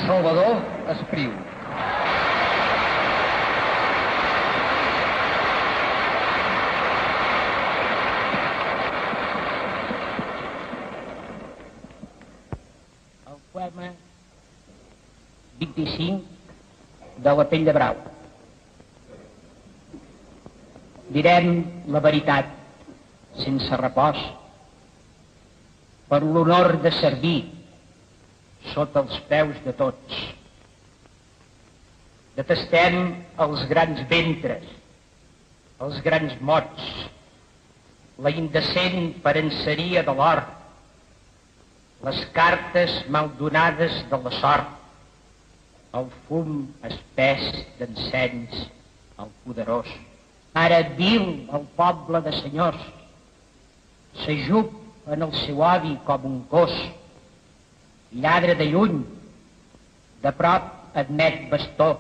Salvador Espriu. El poema 25 de la pell de brau. Direm la veritat sense repòs per l'honor de servir sota els peus de tots. Detestem els grans ventres, els grans mots, la indecent parenceria de l'or, les cartes maldonades de la sort, el fum espès d'encens al poderós. Ara vil el poble de senyors, s'ajup en el seu odi com un gos, lladre de lluny, de prop admet bastó,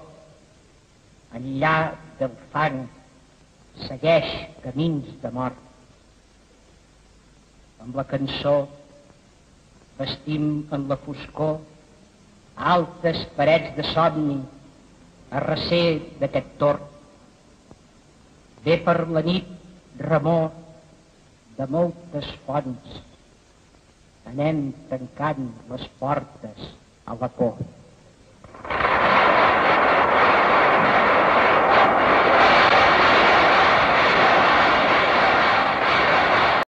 enllà del fang segueix camins de mort. Amb la cançó vestim en la foscor altes parets de somni a recer d'aquest tort. Ve per la nit remor de moltes fonts. Anem tancant les portes a la por.